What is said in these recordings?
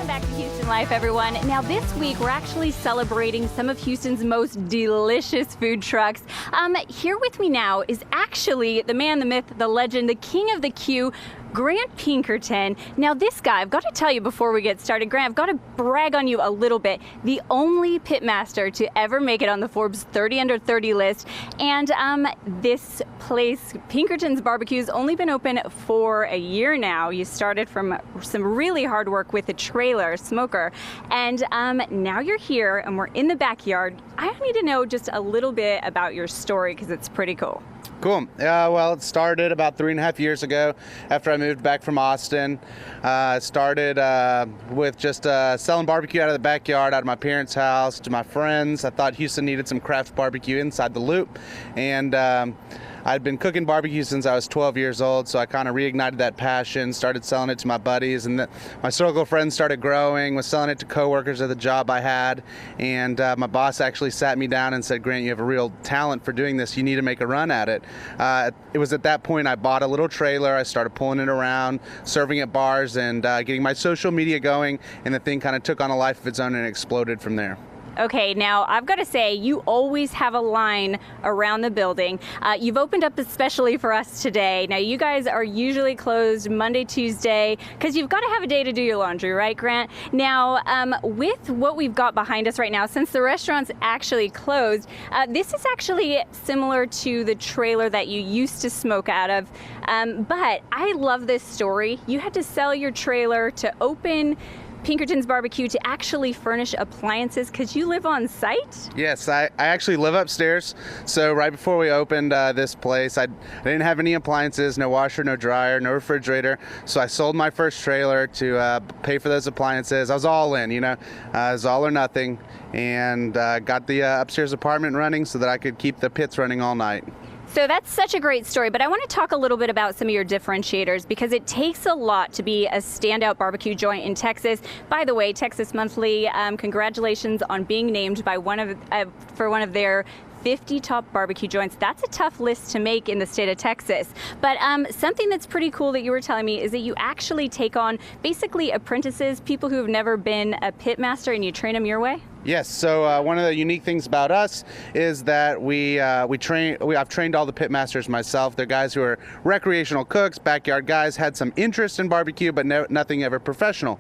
Back to Houston Life, everyone. Now, this week, we're actually celebrating some of Houston's most delicious food trucks. Here with me now is actually the man, the myth, the legend, the king of the Q, Grant Pinkerton. Now, this guy, I've got to tell you before we get started, Grant, I've got to brag on you a little bit. The only pitmaster to ever make it on the Forbes 30 Under 30 list. And this place, Pinkerton's BBQ, has only been open for a year now. You started from some really hard work with a trailer, smoker, and now you're here and we're in the backyard. I need to know just a little bit about your story because it's pretty cool. Cool. Well, it started about 3.5 years ago after I moved back from Austin. Started with just selling barbecue out of the backyard, out of my parents' house, to my friends. I thought Houston needed some craft barbecue inside the loop, and I'd been cooking barbecue since I was 12 years old, so I kind of reignited that passion, started selling it to my buddies, and my circle of friends started growing, was selling it to coworkers at the job I had, and my boss actually sat me down and said, "Grant, you have a real talent for doing this. You need to make a run at it." It was at that point I bought a little trailer, I started pulling it around, serving at bars, and getting my social media going, and the thing kind of took on a life of its own and exploded from there. Okay, now I've got to say, you always have a line around the building. You've opened up especially for us today. Now, you guys are usually closed Monday, Tuesday, because you've got to have a day to do your laundry, right, Grant? Now, with what we've got behind us right now, since the restaurant's actually closed, this is actually similar to the trailer that you used to smoke out of. But I love this story. You had to sell your trailer to open Pinkerton's BBQ to actually furnish appliances because you live on site? Yes, I actually live upstairs. So right before we opened this place, I didn't have any appliances, no washer, no dryer, no refrigerator. So I sold my first trailer to pay for those appliances. I was all in, it was all or nothing, and got the upstairs apartment running so that I could keep the pits running all night. So that's such a great story, but I want to talk a little bit about some of your differentiators because it takes a lot to be a standout barbecue joint in Texas. By the way, Texas Monthly, congratulations on being named by for one of their 50 top barbecue joints. That's a tough list to make in the state of Texas. But something that's pretty cool that you were telling me is that you actually take on basically apprentices, people who have never been a pit master, and you train them your way? Yes, so one of the unique things about us is that I've trained all the pit masters myself. They're guys who are recreational cooks, backyard guys, had some interest in barbecue, but nothing ever professional.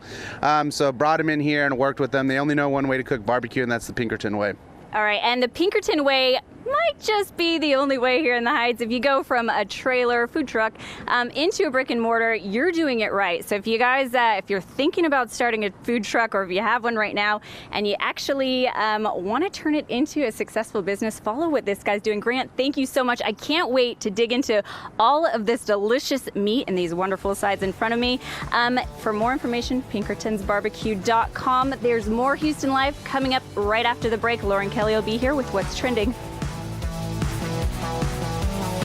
So brought them in here and worked with them. They only know one way to cook barbecue, and that's the Pinkerton way. All right, and the Pinkerton way might just be the only way here in the Heights. If you go from a trailer, food truck, into a brick and mortar, you're doing it right. So if you guys, if you're thinking about starting a food truck, or if you have one right now, and you actually want to turn it into a successful business, follow what this guy's doing. Grant, thank you so much. I can't wait to dig into all of this delicious meat and these wonderful sides in front of me. For more information, pinkertonsbarbecue.com. There's more Houston Life coming up right after the break. Lauren Kelly will be here with What's Trending.